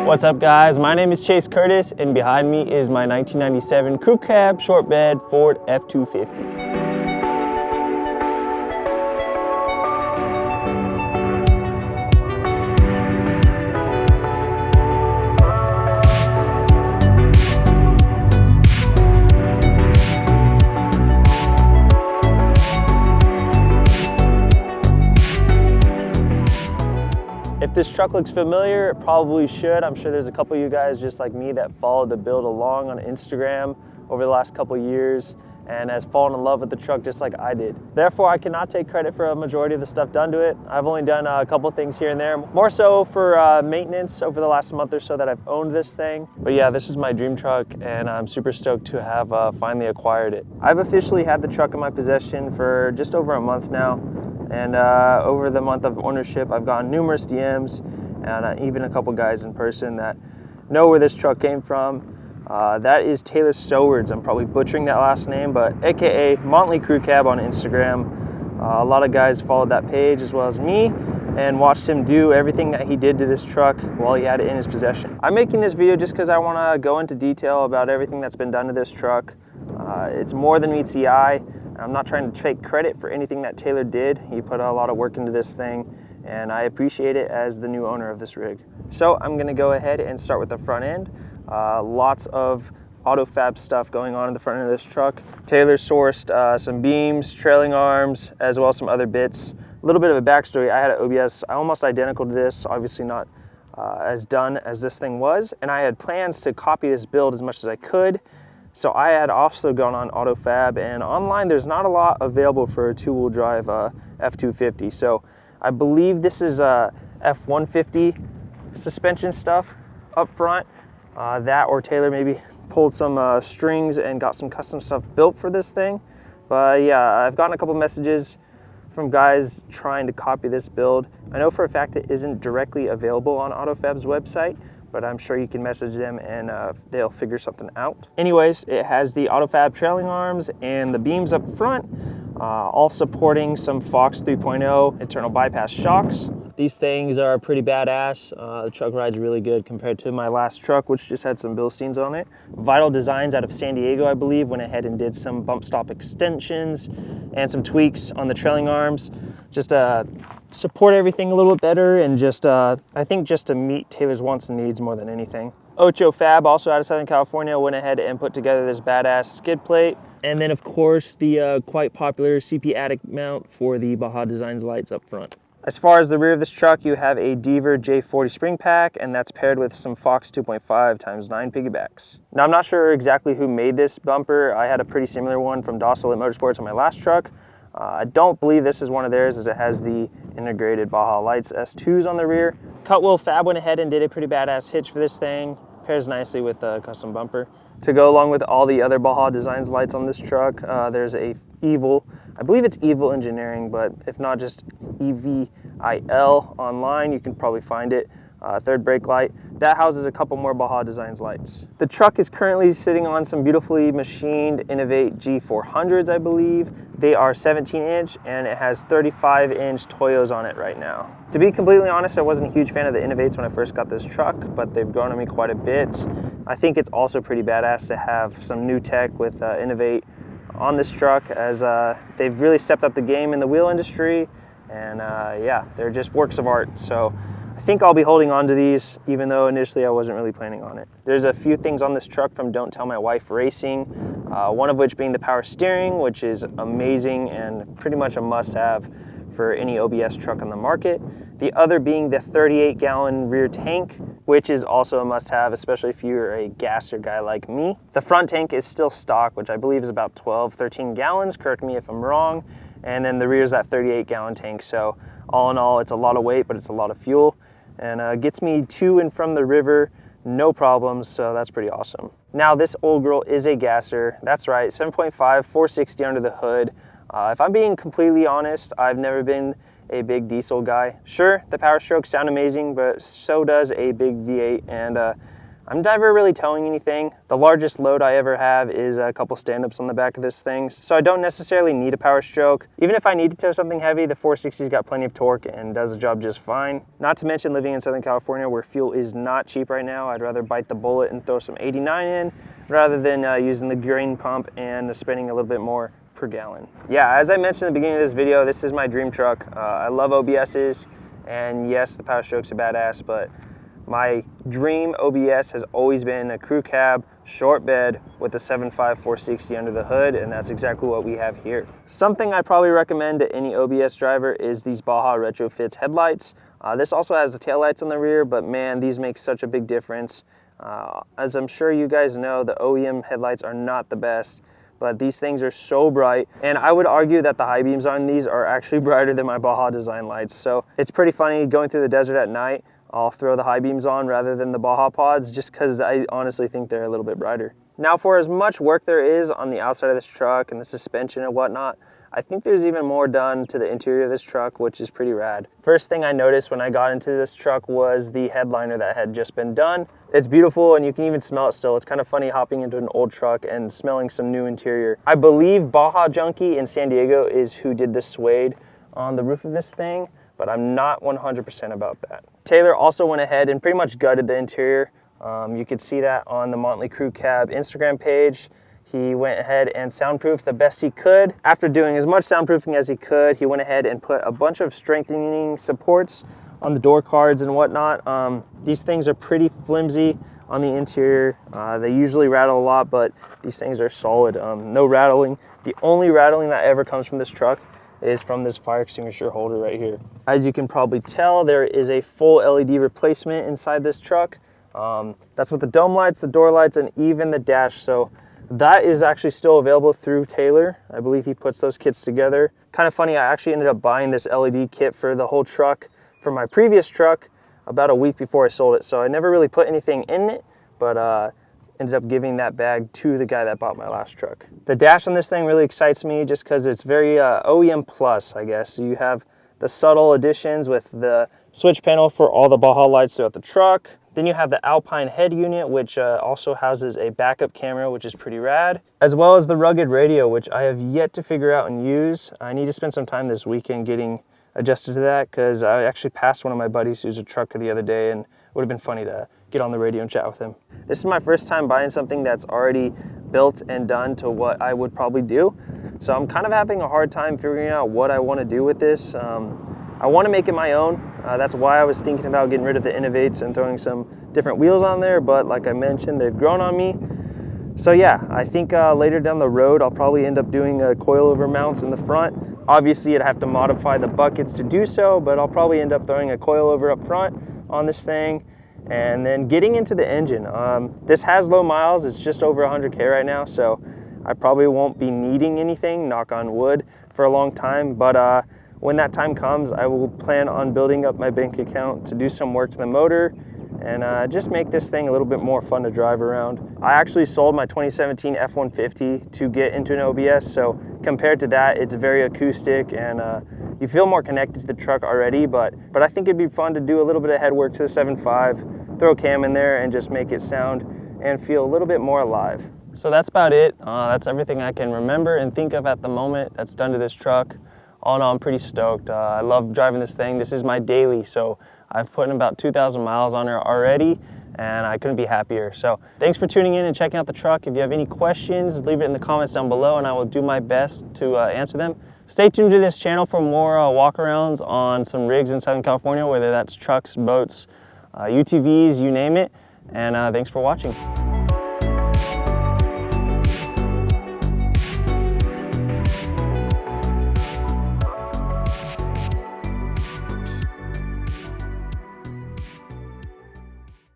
What's up guys, my name is Chase Curtis and behind me is my 1997 crew cab short bed Ford F250. If this truck looks familiar, it probably should. I'm sure there's a couple of you guys just like me that followed the build along on Instagram over the last couple of years and has fallen in love with the truck just like I did. Therefore, I cannot take credit for a majority of the stuff done to it. I've only done a couple things here and there, more so for maintenance over the last month or so that I've owned this thing. But yeah, this is my dream truck and I'm super stoked to have finally acquired it. I've officially had the truck in my possession for just over a month now. And over the month of ownership, I've gotten numerous DMs and even a couple guys in person that know where this truck came from. That is Taylor Sowards. I'm probably butchering that last name, but AKA Montley Crew Cab on Instagram. A lot of guys followed that page as well as me and watched him do everything that he did to this truck while he had it in his possession. I'm making this video just because I want to go into detail about everything that's been done to this truck. It's more than meets the eye. I'm not trying to take credit for anything that Taylor did. He put a lot of work into this thing and I appreciate it as the new owner of this rig. So I'm gonna go ahead and start with the front end. Lots of auto fab stuff going on in the front end of this truck. Taylor sourced some beams, trailing arms, as well as some other bits. A little bit of a backstory, I had an OBS almost identical to this, obviously not as done as this thing was, and I had plans to copy this build as much as I could. So I had also gone on AutoFab, and online there's not a lot available for a two-wheel drive F250. So I believe this is F-150 suspension stuff up front. That or Taylor maybe pulled some strings and got some custom stuff built for this thing. But yeah, I've gotten a couple messages from guys trying to copy this build. I know for a fact it isn't directly available on AutoFab's website, but I'm sure you can message them and they'll figure something out. Anyways, it has the AutoFab trailing arms and the beams up front, all supporting some Fox 3.0 internal bypass shocks. These things are pretty badass. The truck rides really good compared to my last truck, which just had some Bilsteins on it. Vital Designs out of San Diego, I believe, went ahead and did some bump stop extensions and some tweaks on the trailing arms, just support everything a little bit better and just, I think just to meet Taylor's wants and needs more than anything. Ocho Fab, also out of Southern California, went ahead and put together this badass skid plate. And then of course, the quite popular CP Attic mount for the Baja Designs lights up front. As far as the rear of this truck, you have a Deaver J40 spring pack, and that's paired with some Fox 2.5 x 9 piggybacks. Now, I'm not sure exactly who made this bumper. I had a pretty similar one from Docile Motorsports on my last truck. I don't believe this is one of theirs as it has the integrated Baja Lights S2s on the rear. Cutwheel Fab went ahead and did a pretty badass hitch for this thing. Pairs nicely with the custom bumper. To go along with all the other Baja Designs lights on this truck, there's a Evil, I believe it's Evil Engineering, but if not, just EVIL online, you can probably find it. Third brake light. That houses a couple more Baja Designs lights. The truck is currently sitting on some beautifully machined Innovate G400s, I believe. They are 17-inch and it has 35-inch Toyos on it right now. To be completely honest, I wasn't a huge fan of the Innovates when I first got this truck, but they've grown on me quite a bit. I think it's also pretty badass to have some new tech with Innovate on this truck, as they've really stepped up the game in the wheel industry, and yeah, they're just works of art. So I think I'll be holding on to these, even though initially I wasn't really planning on it. There's a few things on this truck from Don't Tell My Wife Racing, one of which being the power steering, which is amazing and pretty much a must-have for any OBS truck on the market. The other being the 38-gallon rear tank, which is also a must-have, especially if you're a gasser guy like me. The front tank is still stock, which I believe is about 12, 13 gallons, correct me if I'm wrong. And then the rear is that 38-gallon tank. So all in all, it's a lot of weight, but it's a lot of fuel. And gets me to and from the river, no problems, so that's pretty awesome. Now this old girl is a gasser. That's right, 7.5, 460 under the hood. If I'm being completely honest, I've never been a big diesel guy. Sure, the power strokes sound amazing, but so does a big V8, and I'm never really towing anything. The largest load I ever have is a couple stand-ups on the back of this thing, so I don't necessarily need a power stroke. Even if I need to tow something heavy, the 460's got plenty of torque and does the job just fine. Not to mention living in Southern California where fuel is not cheap right now, I'd rather bite the bullet and throw some 89 in rather than using the grain pump and spending a little bit more per gallon. Yeah, as I mentioned at the beginning of this video, this is my dream truck. I love OBSs, and yes, the power stroke's a badass, but my dream OBS has always been a crew cab, short bed with a 7.5 460 under the hood, and that's exactly what we have here. Something I probably recommend to any OBS driver is these Baja Retrofits headlights. This also has the taillights on the rear, but man, these make such a big difference. As I'm sure you guys know, the OEM headlights are not the best, but these things are so bright, and I would argue that the high beams on these are actually brighter than my Baja design lights. So it's pretty funny going through the desert at night. I'll throw the high beams on rather than the Baja pods just because I honestly think they're a little bit brighter. Now, for as much work there is on the outside of this truck and the suspension and whatnot, I think there's even more done to the interior of this truck, which is pretty rad. First thing I noticed when I got into this truck was the headliner that had just been done. It's beautiful and you can even smell it still. It's kind of funny hopping into an old truck and smelling some new interior. I believe Baja Junkie in San Diego is who did the suede on the roof of this thing, but I'm not 100% about that. Taylor also went ahead and pretty much gutted the interior. You could see that on the Motley Crew Cab Instagram page. He went ahead and soundproofed the best he could. After doing as much soundproofing as he could, he went ahead and put a bunch of strengthening supports on the door cards and whatnot. These things are pretty flimsy on the interior. They usually rattle a lot, but these things are solid. No rattling. The only rattling that ever comes from this truck is from this fire extinguisher holder right here. As you can probably tell, there is a full LED replacement inside this truck. That's with the dome lights, the door lights, and even the dash. So that is actually still available through Taylor. I believe he puts those kits together. Kind of funny, I actually ended up buying this LED kit for the whole truck for my previous truck about a week before I sold it. So I never really put anything in it, but ended up giving that bag to the guy that bought my last truck. The dash on this thing really excites me just because it's very OEM plus, I guess. You have the subtle additions with the switch panel for all the Baja lights throughout the truck. Then you have the Alpine head unit, which also houses a backup camera, which is pretty rad, as well as the rugged radio, which I have yet to figure out and use. I need to spend some time this weekend getting adjusted to that because I actually passed one of my buddies who's a trucker the other day, and it would have been funny to get on the radio and chat with him. This is my first time buying something that's already built and done to what I would probably do. So I'm kind of having a hard time figuring out what I want to do with this. I want to make it my own. That's why I was thinking about getting rid of the Innovates and throwing some different wheels on there, but like I mentioned, they've grown on me. So yeah, I think later down the road, I'll probably end up doing coilover mounts in the front. Obviously, I'd have to modify the buckets to do so, but I'll probably end up throwing a coilover up front on this thing. And then getting into the engine. This has low miles, it's just over 100K right now, so I probably won't be needing anything, knock on wood, for a long time. But when that time comes, I will plan on building up my bank account to do some work to the motor and just make this thing a little bit more fun to drive around. I actually sold my 2017 F-150 to get into an OBS, so compared to that, it's very acoustic and you feel more connected to the truck already, but I think it'd be fun to do a little bit of head work to the 7.5, throw a cam in there and just make it sound and feel a little bit more alive. So that's about it. That's everything I can remember and think of at the moment that's done to this truck. All in all, I'm pretty stoked. I love driving this thing. This is my daily, so I've put in about 2,000 miles on her already, and I couldn't be happier. So thanks for tuning in and checking out the truck. If you have any questions, leave it in the comments down below, and I will do my best to answer them. Stay tuned to this channel for more walkarounds on some rigs in Southern California, whether that's trucks, boats, UTVs, you name it. And thanks for watching.